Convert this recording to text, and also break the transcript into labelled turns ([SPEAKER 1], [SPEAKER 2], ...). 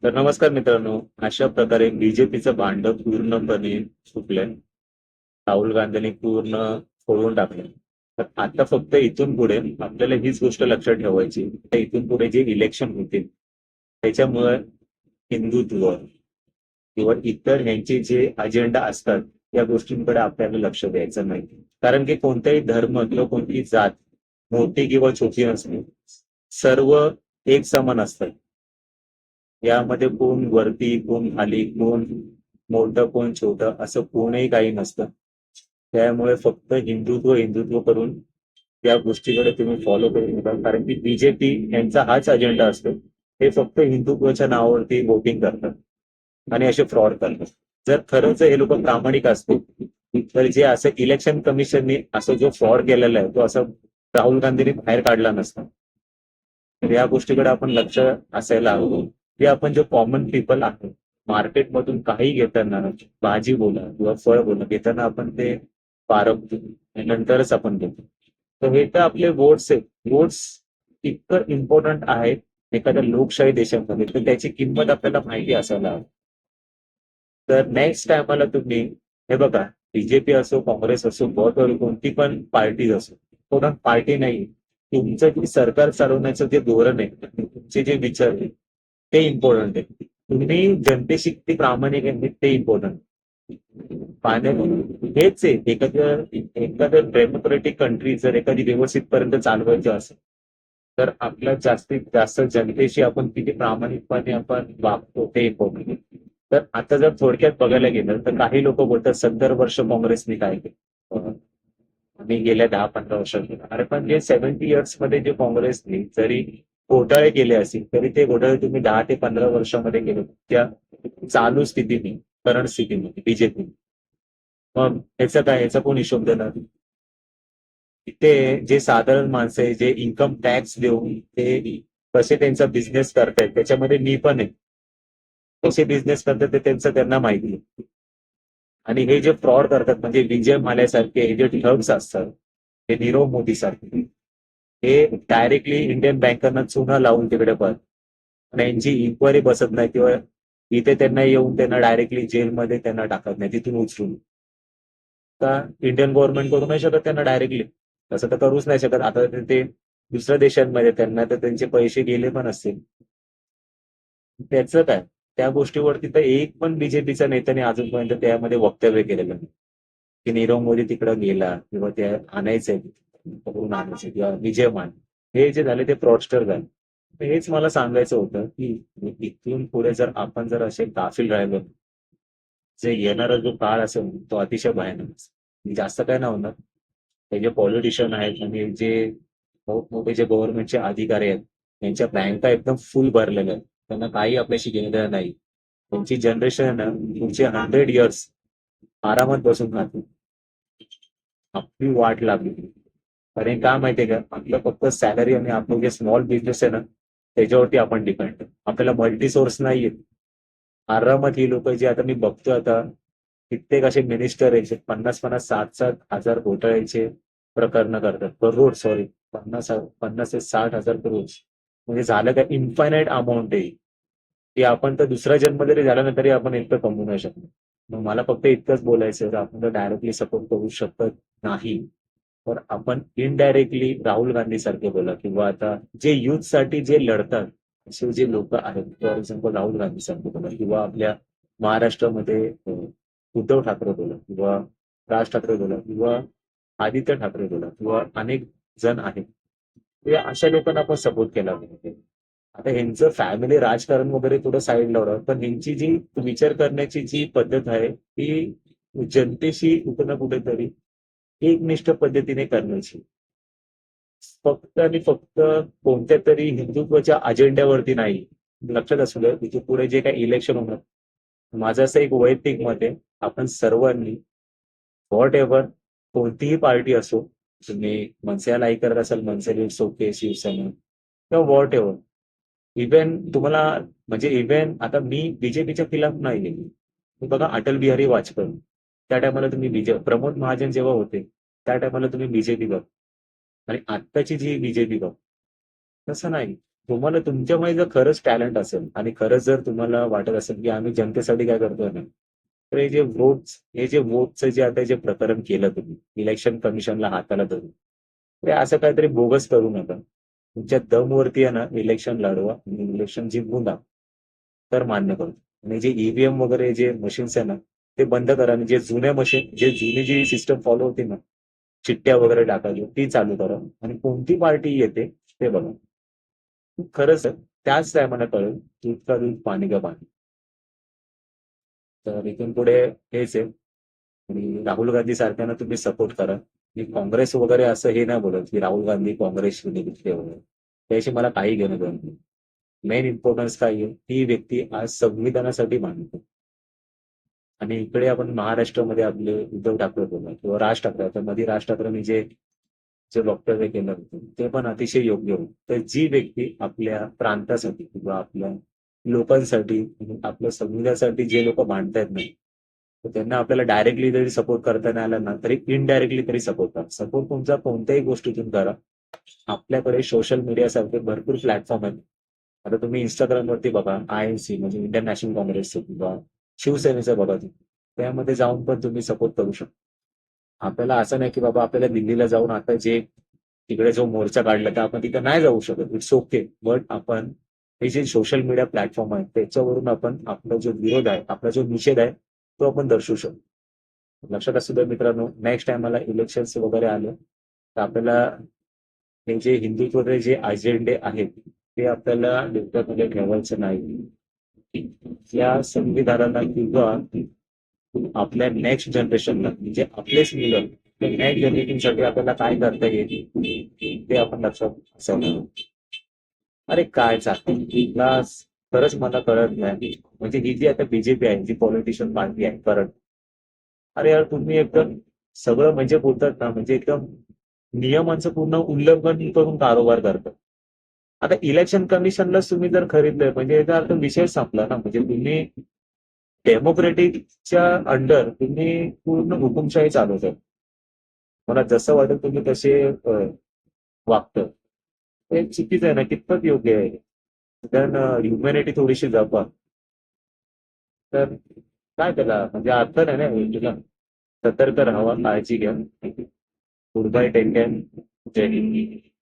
[SPEAKER 1] तर नमस्कार मित्रांनो. अशा प्रकारे बीजेपीचं भांड पूर्णपणे सुटलंय. राहुल गांधींनी पूर्ण फोडून टाकलं. तर आता फक्त इथून पुढे आपल्याला हीच गोष्ट लक्षात ठेवायची. तर इथून पुढे जे इलेक्शन होतील त्याच्यामुळे हिंदुत्व किंवा इतर यांचे जे अजेंडा असतात या गोष्टींकडे आपल्याला लक्ष द्यायचं नाही. कारण की कोणताही धर्म किंवा कोणतीही जात मोठी किंवा छोटी नसते, सर्व एक समान असतात. यामध्ये कोण वरती कोण खाली कोण मोठं कोण छोटं असं कोणही काही नसतं. त्यामुळे फक्त हिंदुत्व हिंदुत्व करून त्या गोष्टीकडे तुम्ही फॉलो करू नका, कारण की बीजेपी यांचा हाच अजेंडा असतो. हे फक्त हिंदुत्वाच्या नावावरती वोटिंग करतात आणि असे फ्रॉड करतात. जर खरंच हे लोक प्रामाणिक असतील तर जे असं इलेक्शन कमिशनने असं जो फ्रॉड केलेला आहे तो असं राहुल गांधींनी बाहेर काढला नसता. तर या गोष्टीकडे आपण लक्ष असायला हवं की आपण जो कॉमन पीपल आहे मार्केटमधून काही घेताना भाजी बोला किंवा फळ बोला घेताना आपण ते पारखतो आणि नंतरच आपण घेतो. तर हे तर आपले वोट्स आहेत. वोट्स इतकं इम्पॉर्टंट आहेत एखाद्या लोकशाही देशामध्ये, तर त्याची किंमत आपल्याला माहिती असायला हवी. तर नेक्स्ट टायमाला तुम्ही हे बघा, बीजेपी असो काँग्रेस असो बहुत कोणती पण पार्टी असो, पूर्ण पार्टी नाही, तुमचं जे सरकार चालवण्याचं जे धोरण आहे तुमचे जे विचार आहे ते इम्पॉर्टंट आहे. तुम्ही जनतेशी किती प्रामाणिक आहे ते इम्पॉर्टंट. पाण्यात हेच आहे. एखाद्या डेमोक्रेटिक कंट्री जर एखादी व्यवस्थितपर्यंत चालवायची असेल तर आपल्या जास्तीत जास्त जनतेशी आपण किती प्रामाणिकपणे आपण वागतो ते इम्पॉर्टंट आहे. तर आता जर थोडक्यात बघायला गेलं तर काही लोक बोलतात 70 वर्ष काँग्रेसने काय केलं, आम्ही गेल्या 10-15 वर्षात केलं. अरे पण जे 70 इयर्स मध्ये जे काँग्रेसने जरी घोटाळे केले असतील तरी ते घोटाळे तुम्ही 10 ते 15 वर्षामध्ये केले त्या चालू स्थितीने, करंट स्थितीमध्ये बीजेपी. मग ह्याचा काय, ह्याचा कोण हिशोब देणार? ते जे साधारण माणसं आहे जे इन्कम टॅक्स देऊन ते कसे त्यांचा बिझनेस करतायत त्याच्यामध्ये मी पण आहे. कसे बिझनेस करतात ते त्यांचं त्यांना माहिती आहे. आणि हे जे फ्रॉड करतात म्हणजे विजय माल्यासारखे हे जे ठग्स असतात, हे नीरव मोदी सारखे, हे डायरेक्टली इंडियन बँकांना चुना लावून तिकडे पण आणि यांची इन्क्वायरी बसत नाही किंवा इथे त्यांना येऊन त्यांना डायरेक्टली जेलमध्ये त्यांना टाकत नाही तिथून उचलून. का इंडियन गव्हर्नमेंट करू नाही शकत त्यांना डायरेक्टली? तसं तर करूच नाही शकत. आता ते दुसऱ्या देशांमध्ये त्यांना तर त्यांचे पैसे गेले पण असतील. त्याचं काय, त्या गोष्टीवरती तर एक पण बीजेपीच्या नेत्याने अजूनपर्यंत त्यामध्ये वक्तव्य केलेलं नाही की नीरव मोदी तिकडे गेला किंवा ते आणायचंय पकडून आणायचे किंवा विजय मान. हे जे झाले ते फ्रॉडस्टर झाले. तर हेच मला सांगायचं होतं की इथून पुढे जर आपण जर असे गाफील राहिलो, जे येणारा जो काळ असेल तो अतिशय भयानक असेल. जास्त काय नाही होणार. हे जे पॉलिटिशियन आहेत आणि जे मोठमोठे जे गव्हर्नमेंटचे अधिकारी आहेत त्यांच्या बँका एकदम फुल भरलेल्या आहेत. त्यांना काही आपल्याशी घेणं देणं नाही. त्यांची जनरेशन ना पुढचे 100 इयर्स आरामात बसून राहतील. आपली वाट लागली. कारण का माहितीये का, आपलं फक्त सॅलरी आणि आपलं जे स्मॉल बिझनेस आहे ना त्याच्यावरती आपण डिपेंड आहे. आपल्याला मल्टी सोर्स नाहीये. आरामात ही लोक जे आता मी बघतोय आता कित्येक असे मिनिस्टर यायचे 50-50 60-60 हजार घोटाळ्याचे प्रकरण करतात करोड, सॉरी, 50 ते 60 हजार करोड. म्हणजे झालं काय, इन्फायनाईट अमाऊंट आहे की आपण तर दुसरा जन्म जरी झाला ना तरी आपण इतकं कमवू नाही शकतो. मग मला फक्त इतकंच बोलायचं आपण तर डायरेक्टली सपोर्ट करू शकत नाही. तर आपण इनडायरेक्टली राहुल गांधी सारखे बोला किंवा आता जे युथ साठी जे लढतात असे जे लोक आहेत, फॉर एक्झाम्पल राहुल गांधी सारखे बोला किंवा आपल्या महाराष्ट्रामध्ये उद्धव ठाकरे बोला किंवा राज ठाकरे बोला किंवा आदित्य ठाकरे बोला किंवा अनेक जण आहेत. ते अशा लोकांना आपण सपोर्ट केला पाहिजे. आता ह्यांचं फॅमिली राजकारण वगैरे थोडं साईड लावलं पण ह्यांची जी विचार करण्याची जी पद्धत आहे ती जनतेशी कुठं ना कुठेतरी एकनिष्ठ पद्धतीने करण्याची. फक्त आणि फक्त कोणत्या तरी हिंदुत्वाच्या अजेंड्यावरती नाही. लक्षात असू द्या तिथे पुढे जे काही इलेक्शन होणार, माझं असं एक वैयक्तिक मत आहे, आपण सर्वांनी व्हॉट एव्हर कोणतीही पार्टी असो, तुम्ही मनसेला लाईक करत असाल मनसे इट्स ओके, शिवसेना किंवा व्हॉट एव्हर, इव्हन तुम्हाला म्हणजे इव्हन आता मी बीजेपीच्या खिलाफ नाही आहे. तुम्ही बघा अटल बिहारी वाजपेयी त्या टायमाला तुम्ही प्रमोद महाजन जेव्हा होते त्या टायमाला तुम्ही बीजेपी बघ आणि आत्ताची जी बीजेपी बघ, तसं नाही. तुम्हाला तुमच्यामध्ये जर खरंच टॅलेंट असेल आणि खरंच जर तुम्हाला वाटत असेल की आम्ही जनतेसाठी काय करतोय ना, तर हे जे वोटचं जे आता जे प्रकरण केलं तुम्ही इलेक्शन कमिशनला हाताला धरून, ते असं काहीतरी बोगस करू नका. तुमच्या दमवरती आहे ना इलेक्शन लढवा आणि इलेक्शन जिंकून दाखवा. तर मान्य करतो. आणि जे ईव्हीएम वगैरे जे मशीन्स आहे ना, ते बंद करा आणि जे जुन्या मशीन जे जुनी जी सिस्टम फॉलो होती ना, चिठ्ठ्या वगैरे टाकायची ती चालू करा आणि कोणती पार्टी येते ते बघा. खरंच आहे. त्याच टायमाला कळेल दूध का दूध पाणी का पाणी. तर इथून पुढे हेच आहे. आणि राहुल गांधी सारख्यांना तुम्ही सपोर्ट करा. मी काँग्रेस वगैरे असं हे नाही बोलत की राहुल गांधी काँग्रेसशी निगडीत वगैरे. त्याशी मला काही घेणं देणं नाही. मेन इम्पॉर्टन्स काय आहे, ही व्यक्ती आज संविधानासाठी मांडते. आणि इकडे आपण महाराष्ट्रामध्ये आपले उद्धव ठाकरे बोलला किंवा राज ठाकरे आता मध्ये राज ठाकरेंनी जे जे वक्तव्य केलं होतं ते पण अतिशय योग्य होतं. तर जी व्यक्ती आपल्या प्रांतासाठी किंवा आपल्या लोकांसाठी आणि आपल्या संविधानासाठी जे लोक मांडतायत नाही, तर त्यांना आपल्याला डायरेक्टली जरी सपोर्ट करता नाही आला ना, तरी इनडायरेक्टली तरी सपोर्ट करा. सपोर्ट तुमचा कोणत्याही गोष्टीतून करा. आपल्याकडे सोशल मीडिया सारखे भरपूर प्लॅटफॉर्म आहेत. आता तुम्ही इंस्टाग्रामवरती बघा, आयएनसी म्हणजे इंडियन नॅशनल काँग्रेसचं किंवा शिवसेनेचं बघा तुम्ही. त्यामध्ये जाऊन पण तुम्ही सपोर्ट करू शकता. आपल्याला असं नाही की बाबा आपल्याला दिल्लीला जाऊन आता जे तिकडे जो मोर्चा काढला तर आपण तिथे नाही जाऊ शकत. It's okay. बट आपण हे जे सोशल मीडिया प्लॅटफॉर्म आहे त्याच्यावरून आपण आपला जो विरोध आहे, आपला जो निषेध आहे, तो आपण दर्शवू शकतो. लक्षात असू द्या मित्रांनो, नेक्स्ट टाइमला इलेक्शन्स वगैरे आले तर आपल्याला हे जे हिंदुत्वाचे जे अजेंडे आहेत ते आपल्याला डोक्यामध्ये ठेवायचं नाही. या संविधानाला किंवा आपल्या नेक्स्ट जनरेशनला म्हणजे आपलेच मुलं नेक्स्ट जनरेशनसाठी आपल्याला काय करता येईल ते आपण लक्षात असायला हवं. अरे काय चालतं तिला खरंच मला कळत नाही. म्हणजे ही जी आता बीजेपी आहे जी पॉलिटिशियन पार्टी आहे करंट, अरे यार तुम्ही एकदम सगळं म्हणजे बोलतात ना म्हणजे एकदम नियमांचं पूर्ण उल्लंघन करून कारभार करतात. आता इलेक्शन कमिशनलाच तुम्ही जर खरीदलंय म्हणजे याचा अर्थ विषय संपला ना. म्हणजे तुम्ही डेमोक्रेटिकच्या अंडर तुम्ही पूर्ण हुकुमशाही चालवताय. मला जसं वाटेल तुम्ही तसे वागतं. ते चुकीचं आहे ना, कितपत योग्य आहे. कारण ह्युमॅनिटी थोडीशी जपा. तर काय त्याला म्हणजे अर्थ नाही ना गोष्टीला. सतर्क राहावा, काळजी घ्या. Good bye, take care. जय हिंद.